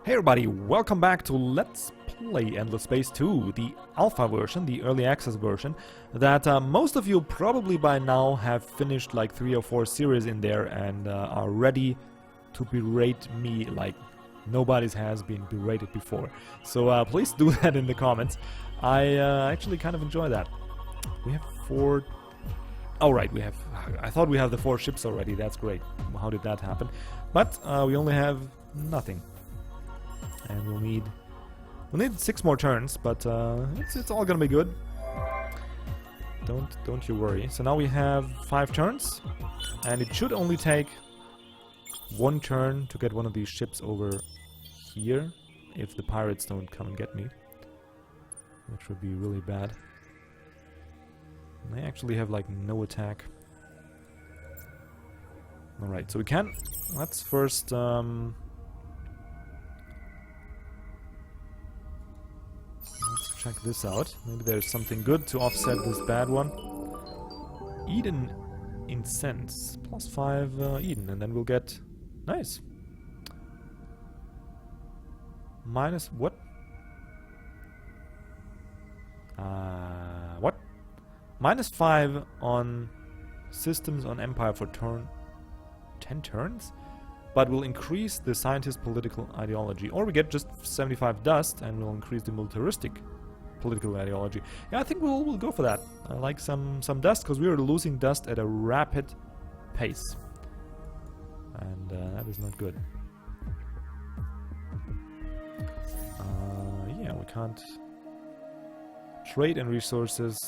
Hey everybody, welcome back to Let's Play Endless Space 2, the alpha version, the early access version, that most of you probably by now have finished like 3 or 4 series in there and are ready to berate me like nobody's has been berated before. So please do that in the comments. I actually kind of enjoy that. We have 4... Oh right, we have... I thought we have the 4 ships already, that's great. How did that happen? But we only have nothing. And we'll need 6 more turns, but it's all gonna be good. Don't you worry. So now we have 5 turns, and it should only take 1 turn to get one of these ships over here, if the pirates don't come and get me, which would be really bad. And they actually have like no attack. All right, so we can. Let's first. Check this out. Maybe there's something good to offset this bad one. Eden Incense. +5 Eden. And then we'll get... Nice. Minus... What? What? -5 on systems on Empire for 10 turns? But will increase the scientist political ideology. Or we get just 75 dust and we'll increase the militaristic political ideology. Yeah, I think we'll go for that. I like some dust, because we are losing dust at a rapid pace. And that is not good. Yeah, we can't trade in resources.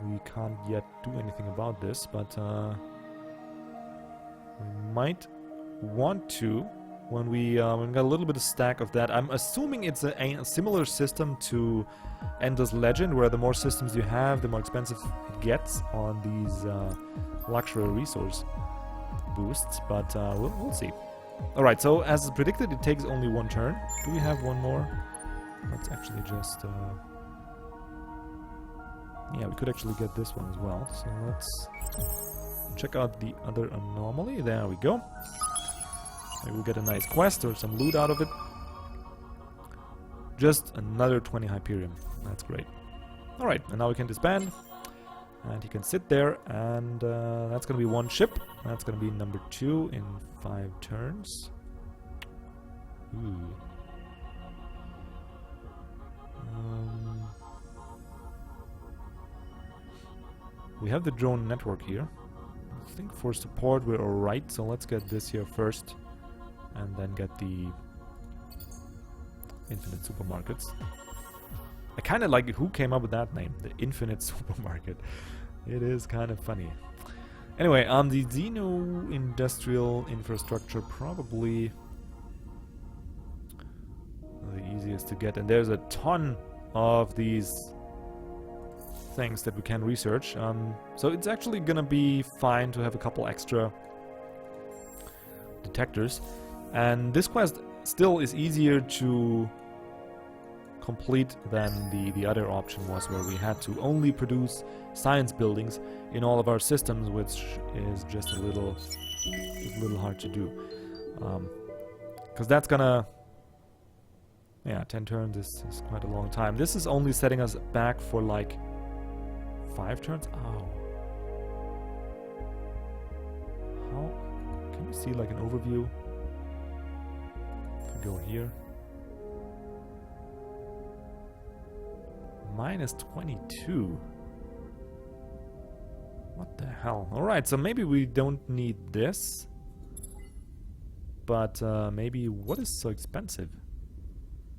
We can't yet do anything about this, but we might want to when we got a little bit of stack of that. I'm assuming it's a similar system to Endless Legend, where the more systems you have, the more expensive it gets on these luxury resource boosts, but we'll see. Alright, so as predicted, it takes only 1 turn. Do we have one more? Let's actually just... yeah, we could actually get this one as well, so let's check out the other anomaly. There we go. Maybe we'll get a nice quest or some loot out of it. Just another 20 Hyperion. That's great. Alright, and now we can disband. And he can sit there, and that's going to be 1 ship. That's going to be number 2 in 5 turns. Ooh. We have the drone network here. I think for support we're alright, so let's get this here first. And then get the infinite supermarkets. I kind of like who came up with that name, the infinite supermarket. It is kind of funny. Anyway, the Xeno industrial infrastructure, probably the easiest to get, and there's a ton of these things that we can research. So it's actually gonna be fine to have a couple extra detectors. And this quest still is easier to complete than the other option was, where we had to only produce science buildings in all of our systems, which is just a little hard to do. Because that's gonna... Yeah, 10 turns is quite a long time. This is only setting us back for like 5 turns? Oh. How... Can you see like an overview? Go here. -22. What the hell? Alright, so maybe we don't need this. But maybe... What is so expensive?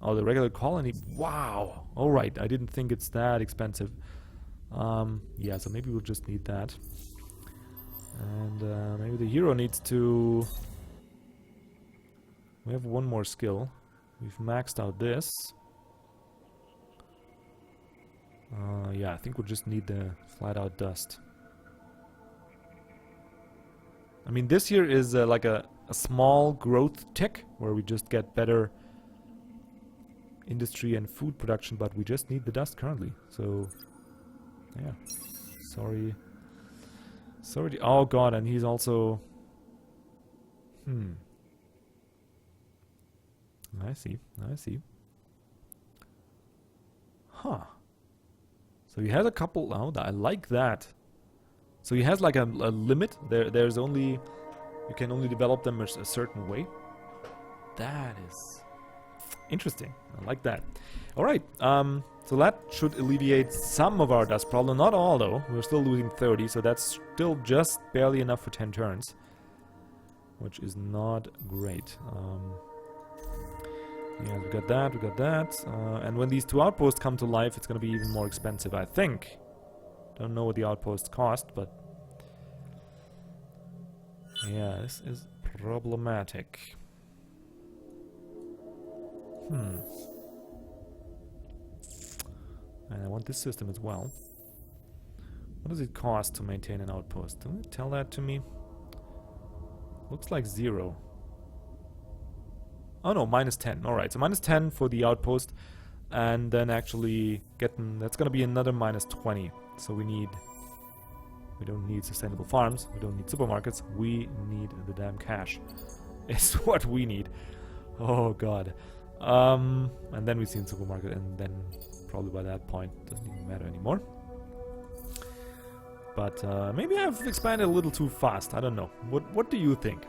Oh, the regular colony. Wow! Alright, I didn't think it's that expensive. Yeah, so maybe we'll just need that. And maybe the hero needs to... We have 1 more skill. We've maxed out this. Yeah, I think we'll just need the flat-out dust. I mean, this here is like a small growth tick, where we just get better industry and food production, but we just need the dust currently. So, yeah. Sorry. Oh god, and he's also... I see. I see. Huh. So he has a couple... Oh, I like that. So he has like a limit. There's only... You can only develop them a certain way. That is interesting. I like that. Alright. So that should alleviate some of our dust problem. Not all, though. We're still losing 30, so that's still just barely enough for 10 turns. Which is not great. Yeah, we got that, we got that. And when these two outposts come to life, it's going to be even more expensive, I think. Don't know what the outposts cost, but... yeah, this is problematic. And I want this system as well. What does it cost to maintain an outpost? Don't it tell that to me? Looks like 0. Oh no, minus 10. Alright, so minus 10 for the outpost. And then actually getting... that's gonna be another minus 20. So we need... we don't need sustainable farms. We don't need supermarkets. We need the damn cash. It's what we need. Oh god. And then we see in supermarket, and then probably by that point it doesn't even matter anymore. But maybe I've expanded a little too fast. I don't know. What do you think?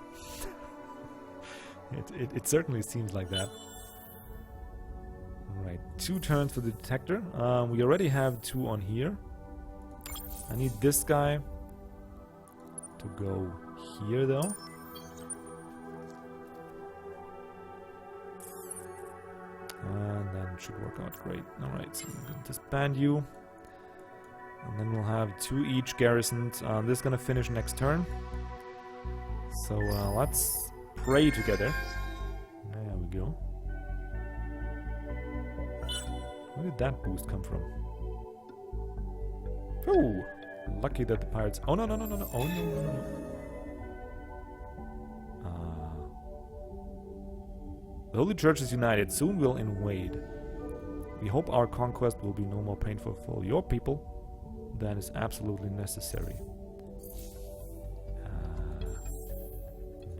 It certainly seems like that. Alright, 2 turns for the detector. We already have 2 on here. I need this guy to go here though. And then it should work out great. Alright, so I'm going to disband you. And then we'll have 2 each garrisoned. This is going to finish next turn. So let's pray together. There we go. Where did that boost come from? Oh! Lucky that the pirates... oh, no, no, no, no, no. Oh, no, no, no, no. The Holy Church is united. Soon will invade. We hope our conquest will be no more painful for your people than is absolutely necessary.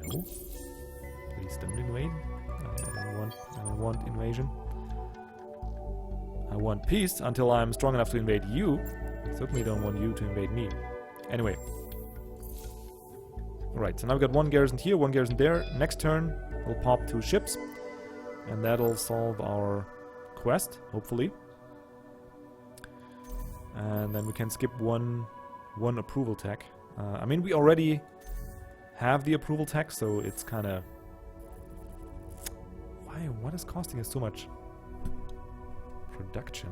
No. Please don't invade. I don't want invasion. I want peace until I'm strong enough to invade you. I certainly don't want you to invade me. Anyway. Alright, so now we've got 1 garrison here, 1 garrison there. Next turn, we'll pop 2 ships. And that'll solve our quest, hopefully. And then we can skip one approval tech. I mean, we already have the approval tech, so it's kind of... why? What is costing us so much production?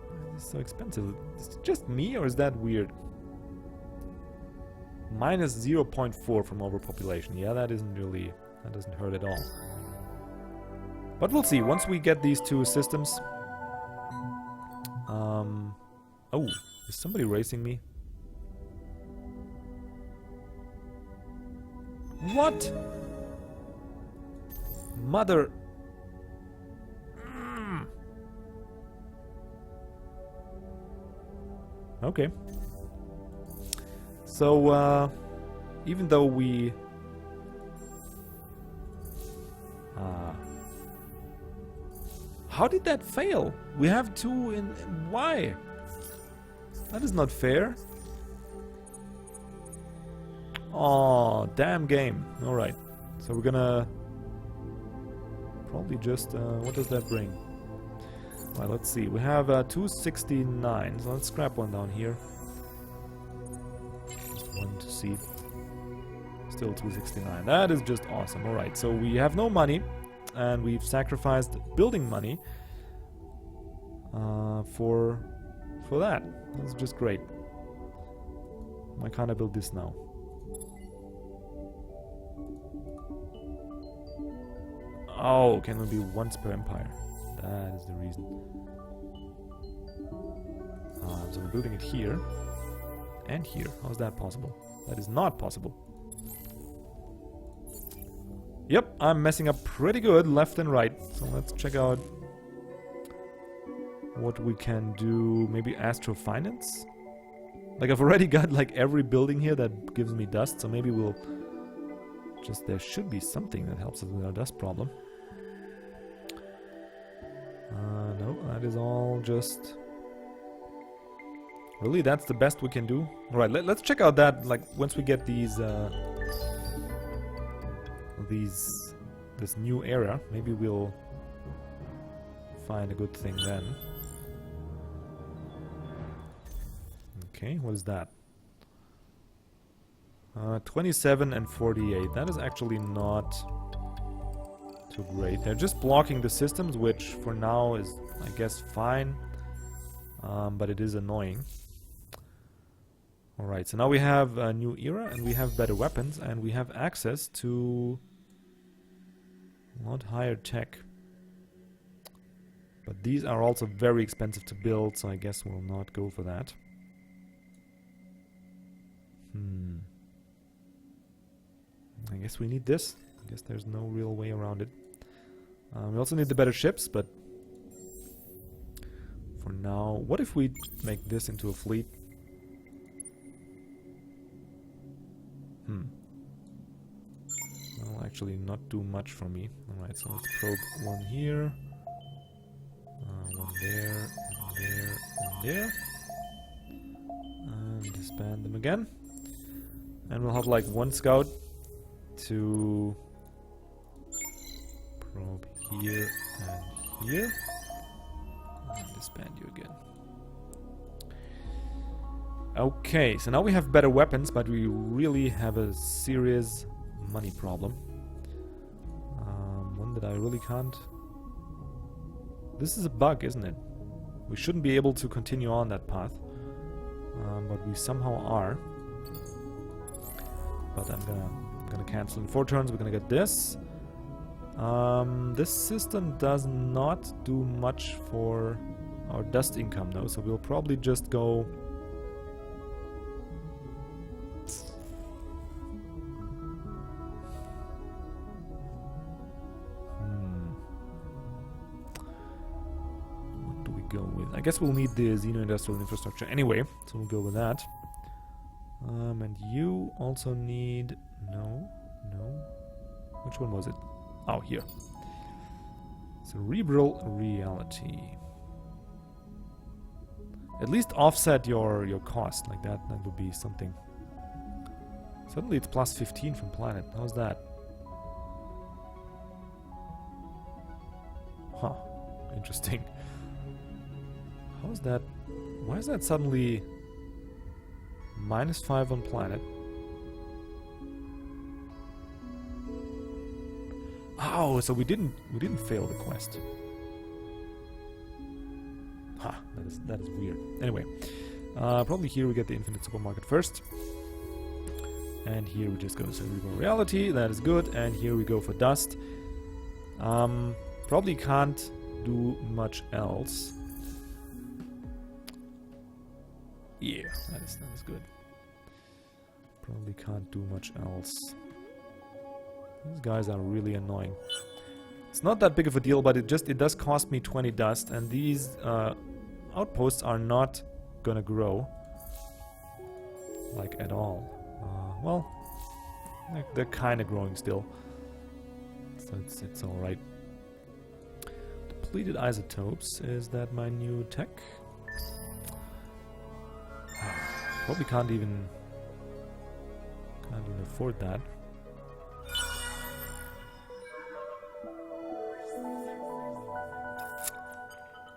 Why is this so expensive? Is it just me, or is that weird? Minus 0.4 from overpopulation. Yeah, that isn't really... that doesn't hurt at all. But we'll see. Once we get these 2 systems... oh, is somebody racing me? What? Mother... Okay. So, even though we... how did that fail? We have 2 in... why? That is not fair. Oh, damn game. Alright. So we're gonna... probably just... what does that bring? Well, let's see. We have 269. So let's scrap 1 down here. Just 1 to see. Still 269. That is just awesome. Alright, so we have no money. And we've sacrificed building money for that. That's just great. Why can't I build this now? Oh, can it be once per empire? That is the reason. So we're building it here and here. How is that possible? That is not possible. Yep, I'm messing up pretty good left and right. So let's check out what we can do. Maybe astrofinance? Like, I've already got like every building here that gives me dust, so maybe we'll Just there should be something that helps us with our dust problem. No, that is all just... Really, that's the best we can do? Alright, let's check out that, like, once we get these, this new era. Maybe we'll find a good thing then. Okay, what is that? 27 and 48. That is actually not too great. They're just blocking the systems, which for now is, I guess, fine. But it is annoying. Alright, so now we have a new era, and we have better weapons, and we have access to a lot higher tech. But these are also very expensive to build, so I guess we'll not go for that. I guess we need this. I guess there's no real way around it. We also need the better ships, but for now, what if we make this into a fleet? That'll actually not do much for me. Alright, so let's probe one here. One there, and there, and there. And disband them again. And we'll have like one scout to probe here and here. And disband you again. Okay, so now we have better weapons, but we really have a serious money problem. One that I really can't... This is a bug, isn't it? We shouldn't be able to continue on that path. But we somehow are. But I'm gonna cancel in 4 turns. We're gonna get this. This system does not do much for our dust income though, so we'll probably just go... What do we go with? I guess we'll need the Xeno-Industrial Infrastructure anyway, so we'll go with that. And you also need... No. Which one was it? Oh, here. Cerebral reality. At least offset your cost like that. That would be something. Suddenly it's plus 15 from planet. How's that? Huh. Interesting. How's that? Why is that suddenly minus 5 on planet? Oh, so we didn't fail the quest. Ha, that is weird. Anyway, probably here we get the infinite supermarket first. And here we just go cerebral reality, that is good, and here we go for dust. Probably can't do much else. Yeah, that is good. Probably can't do much else. These guys are really annoying. It's not that big of a deal, but it does cost me 20 dust, and these outposts are not gonna grow, like at all. Well, they're kind of growing still, so it's all right. Depleted isotopes, is that my new tech? Probably can't even afford that.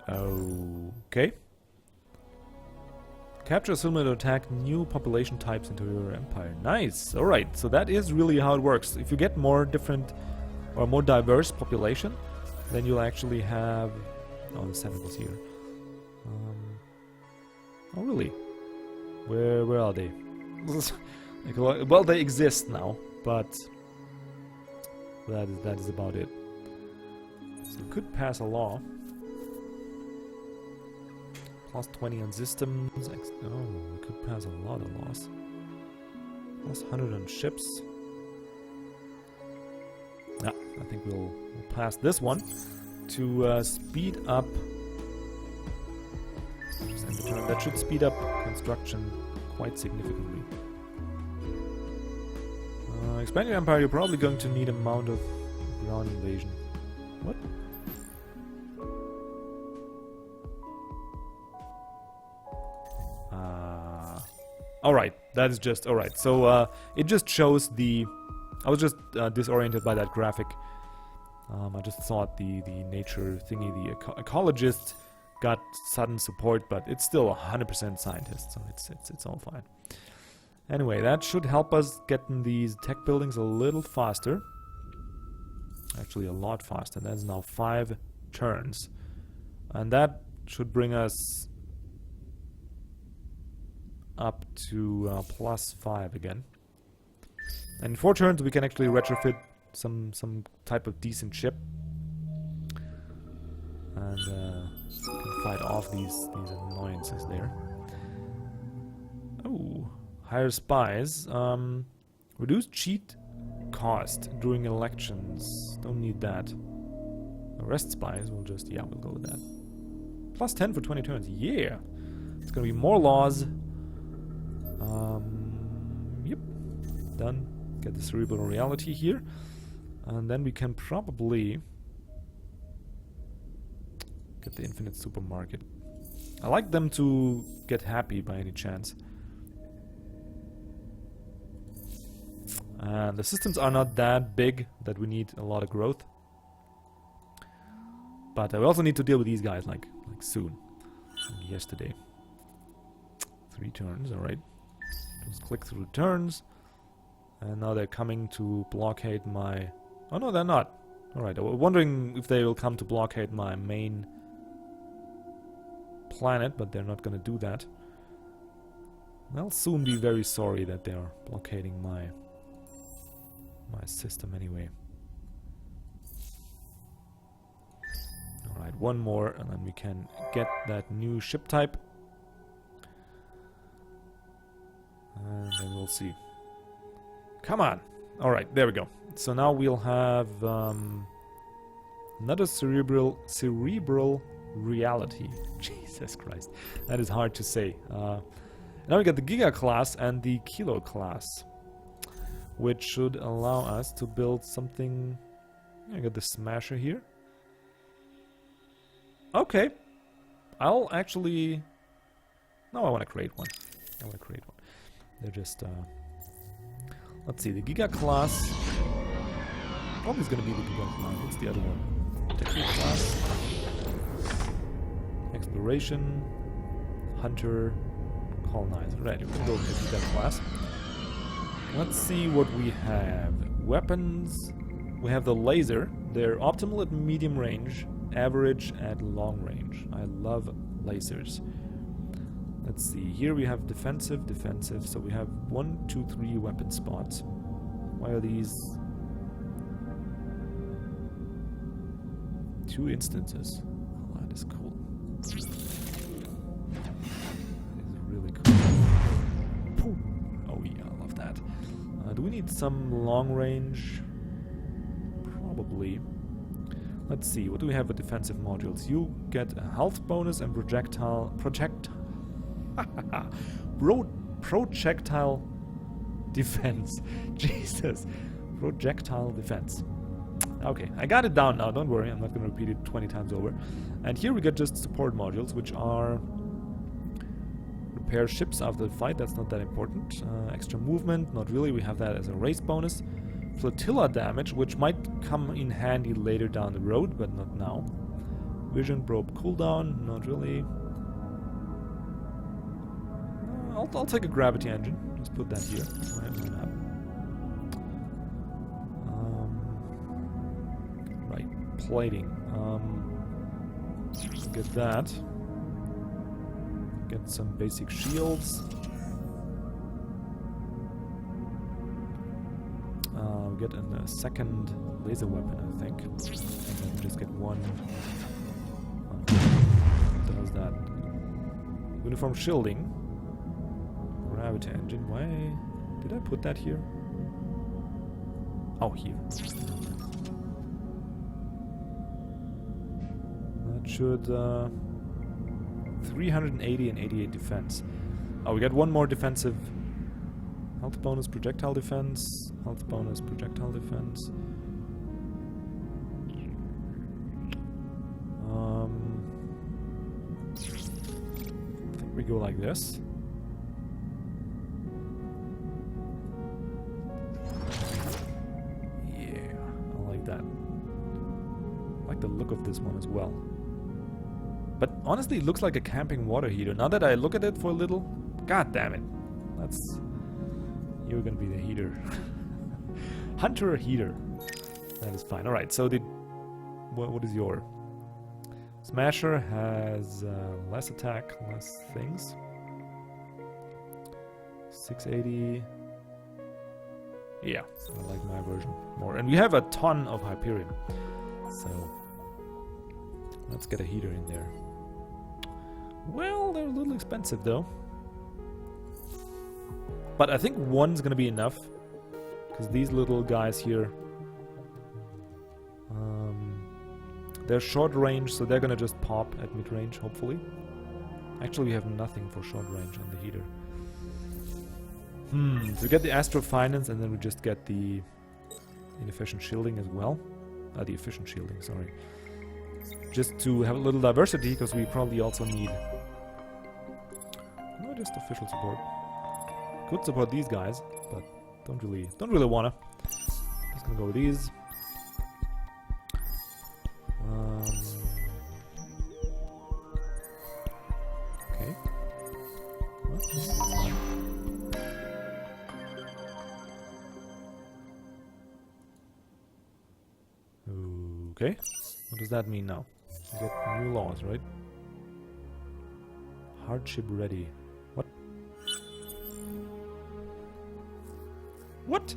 Okay. Capture a simulator attack new population types into your empire. Nice. Alright, so that is really how it works. If you get more different or more diverse population, then you'll actually have... Oh, the Senate was here. Oh, really? Where are they? Well, they exist now, but that is about it. So we could pass a law. Plus 20 on systems. Oh, we could pass a lot of laws. Plus 100 on ships. Yeah, I think we'll pass this one to speed up. Just end the turn. That should speed up construction quite significantly. expand your empire, you're probably going to need a amount of ground invasion. What? Alright, that is just... Alright, so it just shows the... I was just disoriented by that graphic. I just thought the nature thingy, the ecologist got sudden support, but it's still 100% scientist, so it's all fine. Anyway, that should help us getting these tech buildings a little faster. Actually, a lot faster. That's now 5 turns. And that should bring us up to +5 again. And in 4 turns we can actually retrofit some type of decent ship. And can fight off these annoyances there. Oh, hire spies. Reduce cheat cost during elections. Don't need that. Arrest spies, we'll just, yeah, we'll go with that. +10 for 20 turns, yeah! It's gonna be more laws. Yep, done. Get the cerebral reality here. And then we can probably get the infinite supermarket. I like them to get happy by any chance. And the systems are not that big that we need a lot of growth. But we also need to deal with these guys like soon. Like yesterday. 3 turns, alright. Just click through the turns. And now they're coming to blockade my... Oh no, they're not. Alright, I was wondering if they will come to blockade my main planet, but they're not gonna do that. I'll soon be very sorry that they're blockading my system anyway. Alright, one more and then we can get that new ship type. And then we'll see. Come on! Alright, there we go. So now we'll have another cerebral reality. Jesus Christ. That is hard to say. Now we got the Giga class and the Kilo class, which should allow us to build something. I got the Smasher here. Okay. I'll actually... No, I want to create one. They're just... Let's see, the Giga class... Probably is going to be the Giga class. What's the other one? Technique class. Exploration. Hunter. Colonizer. Right, we're going to go with the Giga class. Let's see what we have. Weapons. We have the laser. They're optimal at medium range, average at long range. I love lasers. Let's see. Here we have defensive. So we have 1, 2, 3 weapon spots. Why are these 2 instances? Oh, that is cool. That is really cool. Oh yeah, I love that. Do we need some long range? Probably. Let's see, what do we have with defensive modules? You get a health bonus and projectile defense. Jesus. Projectile defense. Okay, I got it down now, don't worry, I'm not going to repeat it 20 times over. And here we get just support modules, which are repair ships after the fight, that's not that important. Extra movement, not really, we have that as a race bonus. Flotilla damage, which might come in handy later down the road, but not now. Vision probe cooldown, not really. I'll take a gravity engine. Just put that here. Why not? Right, plating. Get that. Get some basic shields. Get a second laser weapon, I think. And then just get one. What does that? Uniform shielding. Gravity engine. Why did I put that here? Oh, here. That should 380 and 88 defense. Oh, we got one more defensive. Health bonus, projectile defense. Health bonus, projectile defense. I think we go like this. Yeah, I like that. I like the look of this one as well. But honestly, it looks like a camping water heater. Now that I look at it for a little, god damn it. That's... You're gonna be the heater. Hunter heater. That is fine. Alright, so the... What is your... Smasher has less attack, less things. 680. Yeah, I like my version more. And we have a ton of Hyperion. So... Let's get a heater in there. Well, they're a little expensive though. But I think one's gonna be enough. Because these little guys here... they're short range, so they're gonna just pop at mid-range, hopefully. Actually, we have nothing for short range on the heater. So we get the Astro Finance, and then we just get the inefficient shielding as well. The efficient shielding, sorry. Just to have a little diversity, because we probably also need... Not just official support. Could support these guys, but don't really wanna. Just gonna go with these. Okay. Well, this is fine. Okay. What does that mean now? We get new laws, right? Hardship ready. What? What?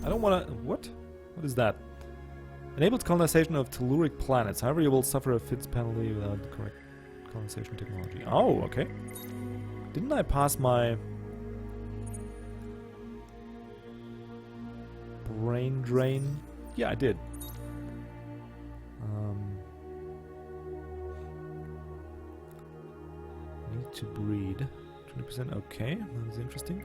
I don't wanna... What? What is that? Enables colonization of telluric planets. However, you will suffer a fits penalty without the correct colonization technology. Oh, okay. Didn't I pass my... brain drain? Yeah, I did. Need to breed. 20%, okay. That's interesting.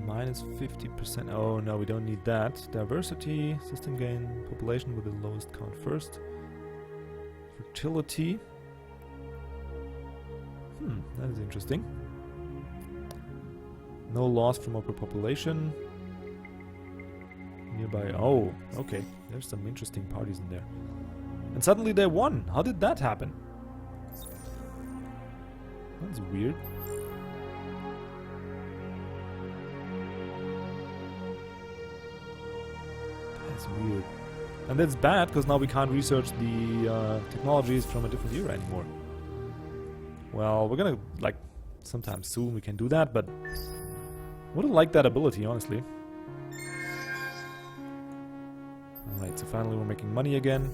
Minus 50%. Oh no, we don't need that. Diversity, system gain, population with the lowest count first. Fertility. That is interesting. No loss from overpopulation. Nearby. Oh, okay. There's some interesting parties in there. And suddenly they won. How did that happen? That's weird. That's weird. And that's bad, because now we can't research the technologies from a different era anymore. Well, we're gonna, like, sometime soon we can do that, but... wouldn't like that ability, honestly. Alright, so finally we're making money again.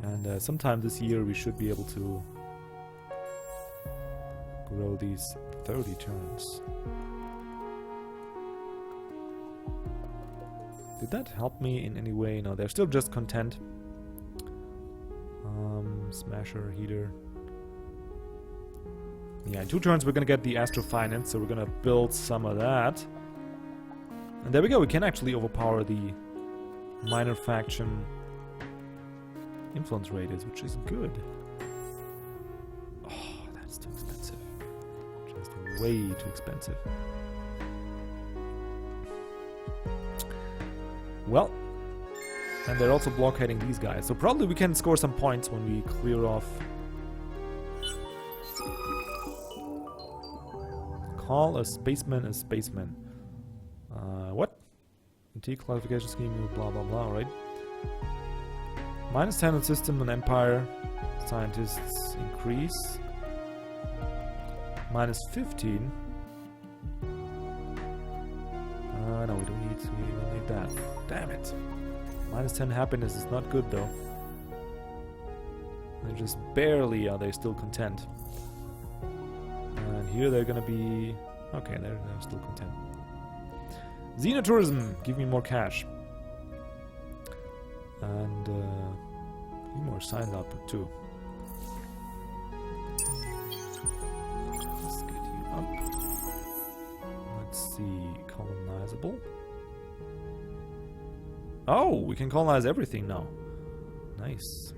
And sometime this year we should be able to grow these 30 turns. Did that help me in any way? No, they're still just content. Smasher, heater. Yeah, in 2 turns we're gonna get the Astro Finance, so we're gonna build some of that. And there we go, we can actually overpower the minor faction influence rated, which is good. Oh, that's too expensive. Just way too expensive. Well, and they're also blockading these guys, so probably we can score some points when we clear off. Call a spaceman a spaceman. What? NT classification scheme, blah blah blah, right? Minus 10 on system and empire. Scientists increase. Minus 15. No, we don't need that. Damn it. Minus 10 happiness is not good though. They're just barely are they still content. And here they're gonna be... okay, they're still content. Xenotourism, give me more cash. And give me more science output too. see. Colonizable. Oh, we can colonize everything now. Nice.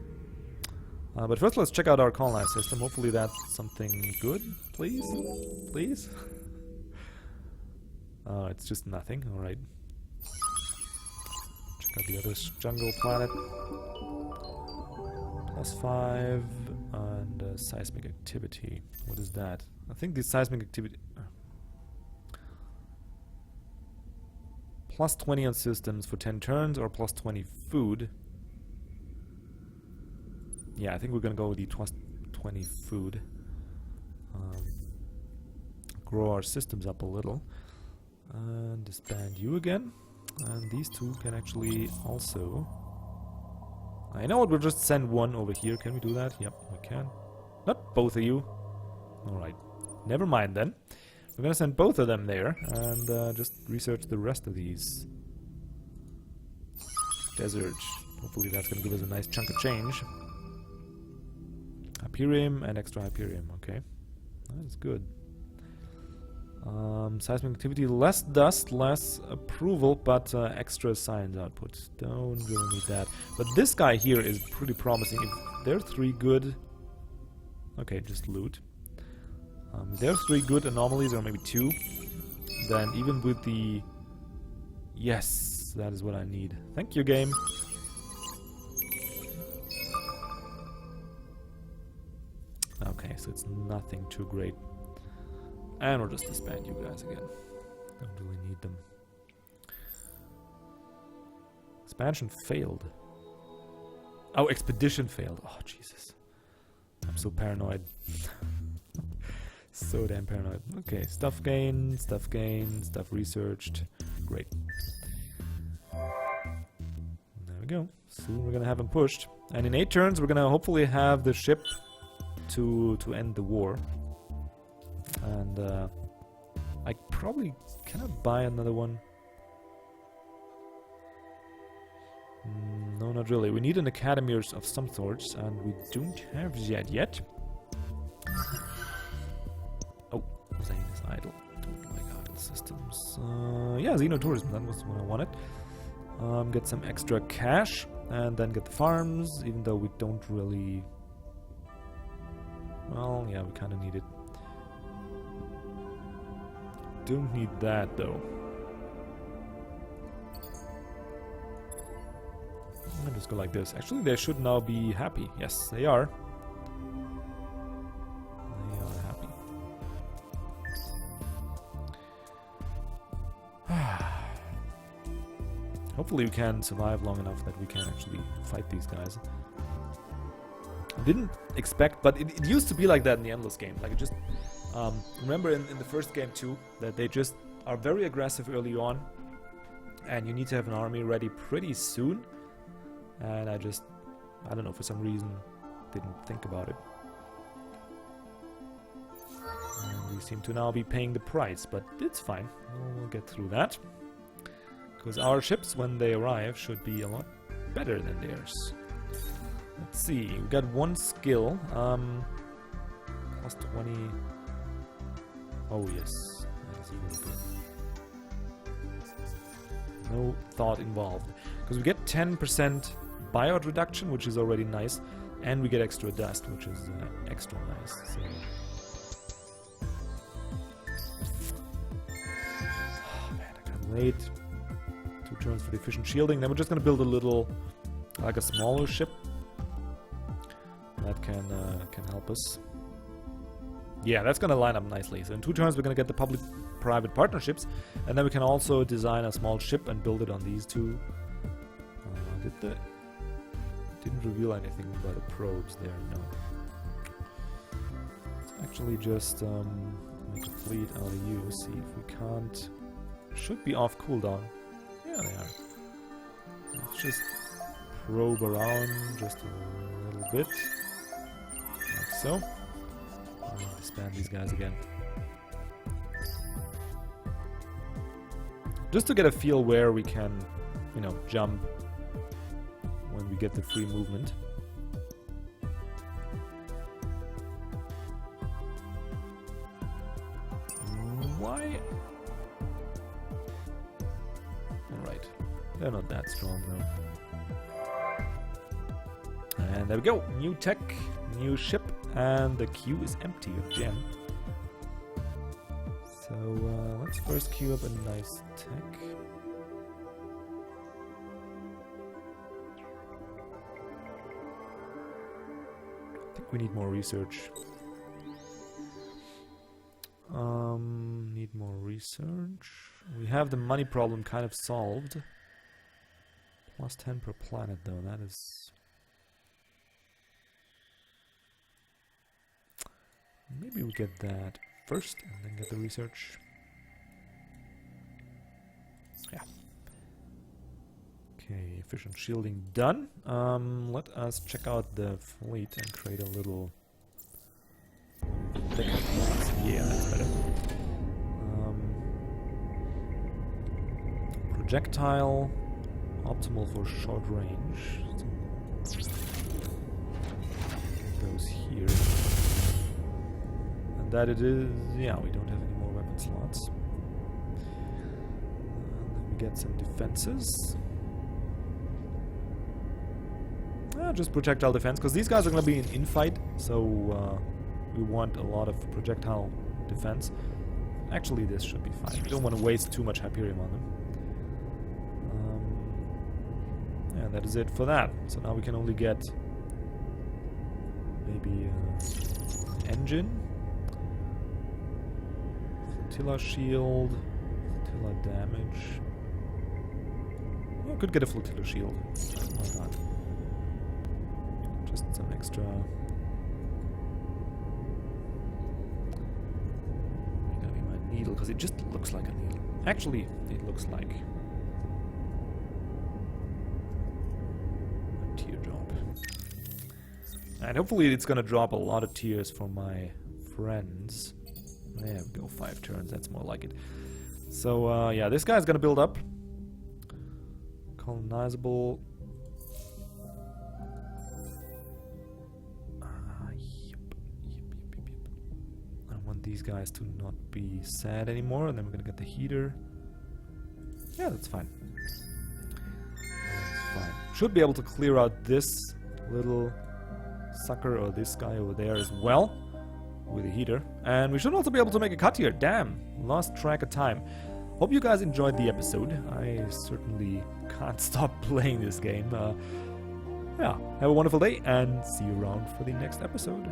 But first let's check out our colonize system. Hopefully that's something good. Please? Please? It's just nothing. Alright. Check out the other jungle planet. +5 and seismic activity. What is that? I think the seismic activity... +20 on systems for 10 turns or +20 food. Yeah, I think we're gonna go with the +20 food. Grow our systems up a little. And disband you again. And these two can actually also... I know what, we'll just send one over here. Can we do that? Yep, we can. Not both of you. Alright. Never mind then. We're gonna send both of them there and just research the rest of these. Desert. Hopefully that's gonna give us a nice chunk of change. Hyperium and extra Hyperium. Okay. That's good. Seismic activity, less dust, less approval, but extra science output. Don't really need that. But this guy here is pretty promising. If there are 3 good... Okay, just loot. If there are 3 good anomalies, or maybe 2, then even with the... Yes, that is what I need. Thank you, game. Okay, so it's nothing too great. And we'll just disband you guys again. Don't really need them. Expansion failed. Oh, expedition failed. Oh, Jesus. I'm so paranoid. So damn paranoid. Okay, stuff gained, stuff researched. Great. There we go. Soon we're gonna have them pushed. And in 8 turns we're gonna hopefully have the ship to end the war. And I probably cannot buy another one. No, not really. We need an academy of some sorts, and we don't have that yet. Oh, Zane is idle. Don't like idle systems. Yeah, Xenotourism, that was what I wanted. Get some extra cash, and then get the farms, even though we don't really... Well, yeah, we kind of need it. Don't need that though. I'll just go like this. Actually, they should now be happy. Yes, they are. They are happy. Hopefully we can survive long enough that we can actually fight these guys. I didn't expect, but it used to be like that in the Endless game. Like, it just... remember in the first game too, that they just are very aggressive early on, and you need to have an army ready pretty soon. And I don't know, for some reason, didn't think about it. And we seem to now be paying the price, but it's fine. We'll get through that. Because our ships, when they arrive, should be a lot better than theirs. Let's see, we got 1 skill. +20... Oh yes, that is really good. No thought involved. Because we get 10% buyout reduction, which is already nice, and we get extra dust, which is extra nice. So. Oh man, I can't wait. 2 turns for the efficient shielding. Then we're just gonna build a little, like a smaller ship that can help us. Yeah, that's gonna line up nicely. So in 2 turns we're gonna get the public-private partnerships, and then we can also design a small ship and build it on these 2. Didn't reveal anything about the probes there, no. Let's actually just make a fleet out of you, see if we can't... Should be off cooldown. Yeah, they are. Let's just probe around just a little bit. Like so. Disband these guys again. Just to get a feel where we can, you know, jump when we get the free movement. Why? They're not that strong though. And there we go. New tech, new ship, and the queue is empty of gem. So let's first queue up a nice tech. I think we need more research. Need more research. We have the money problem kind of solved. Plus 10 per planet though, that is... Maybe we get that first and then get the research. Yeah. Okay, efficient shielding done. Let us check out the fleet and create a little... Yeah, that's better. Projectile, optimal for short range. Get those here. And that it is, yeah, we don't have any more weapon slots. Then we get some defenses. Just projectile defense, because these guys are going to be in fight, so we want a lot of projectile defense. Actually, this should be fine. We don't want to waste too much Hyperium on them. And that is it for that. So now we can only get maybe engine, flotilla shield, flotilla damage. Oh, I could get a flotilla shield. Why not? Just some extra. Gonna be my needle because it just looks like a needle. Actually, it looks like a teardrop. And hopefully it's gonna drop a lot of tears for my friends. There we go, 5 turns, that's more like it. So, yeah, this guy's gonna build up. Colonizable. Yep. I want these guys to not be sad anymore, and then we're gonna get the heater. Yeah, that's fine. That's fine. Should be able to clear out this little sucker or this guy over there as well with a heater. And we should also be able to make a cut here. Damn, lost track of time. Hope you guys enjoyed the episode. I certainly can't stop playing this game. Yeah, have a wonderful day and see you around for the next episode.